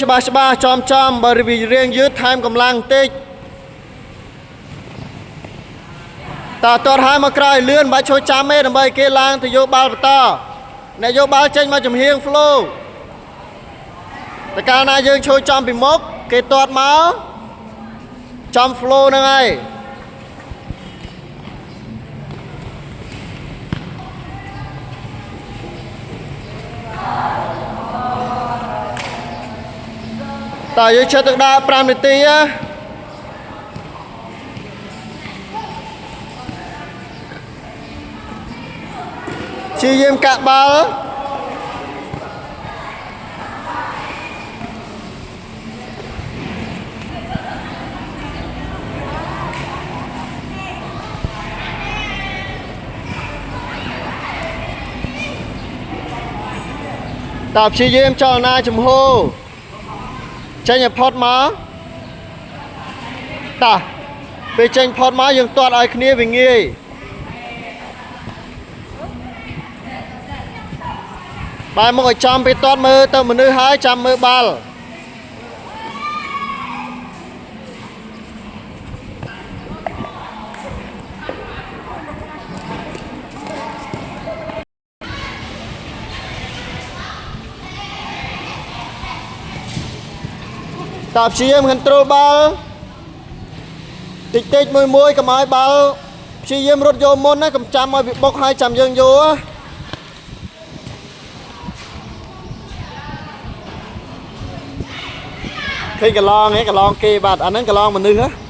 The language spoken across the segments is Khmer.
ច្បាស់ចំបើរៀងយឺតថែមកម្លាំងតិចតើតតហើយមកក្រោយលឿនបាច់ឈរចាំទេដើម្បីគេឡើងទៅយកបាល់បន្តអ្នកយកបាល់ចេញមកចំហៀង flow តែកាលណាយើងឈរចំពីមុខគេតតមកចំ flow ហ្នឹងហើយតើយើងចិត្តទឹកដើរ5នាទីជាយាមកាក់បាល់តើព្យាយាមចលនាចំហចេញឲ្យផុតមកតោះពេលចេញផុតមកយើងទាត់ឲ្យគ្នាវាងាយបែរមកឲ្យចំពេលទាត់មើលទៅមនុស្សហើយចាំមើលបាល់តើព្យាយាម control បាល់តិចមួយកុំឲ្យបាល់ព្យាយាមរត់យកមុនណាកុំចាំឲ្យវាបុកហើយចាំយើងយកឃើញកន្លងហ៎កន្លងគេបាទអាហ្នឹងកន្លងមនុស្សហ៎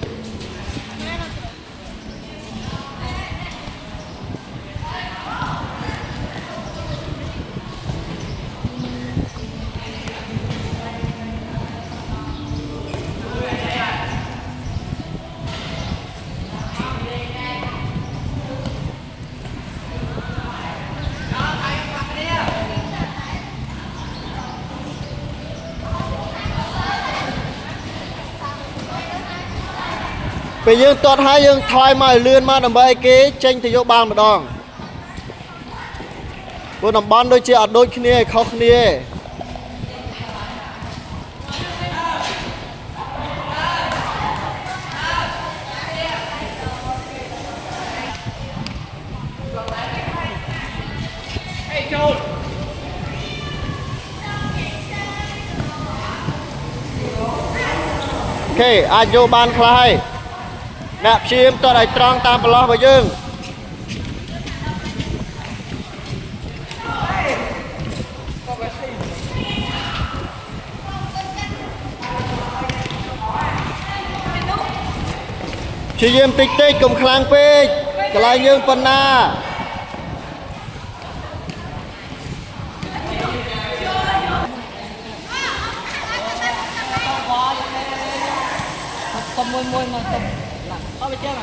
ពេលយើងទាត់ហើយយើងថយមកលឿនមកដើម្បីឲ្យគេចេញទៅយកបាល់ម្ដងព្រោះតំបន់ដូចជាអត់ដូចគ្នាខុសគ្នាអូខេអាចយកបានខ្លះហើយអ្នកព្យាយាមទាត់ឲ្យត្រង់តាមប្រឡោះរបស់យើងព្យាយាមតិចកុំខ្លាំងពេកកន្លែងយើងប៉ុណ្ណាទៅមួយមកទៅអត់ទៅចឹង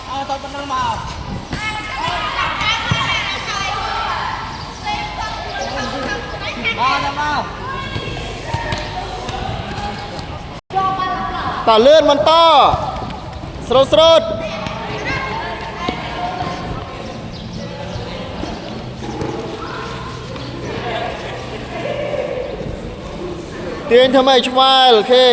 អត់ទៅប៉ុណ្ណឹងមកតើលឿនបន្តស្រូតទាញធ្វើម៉េចឆ្វែលអូខេ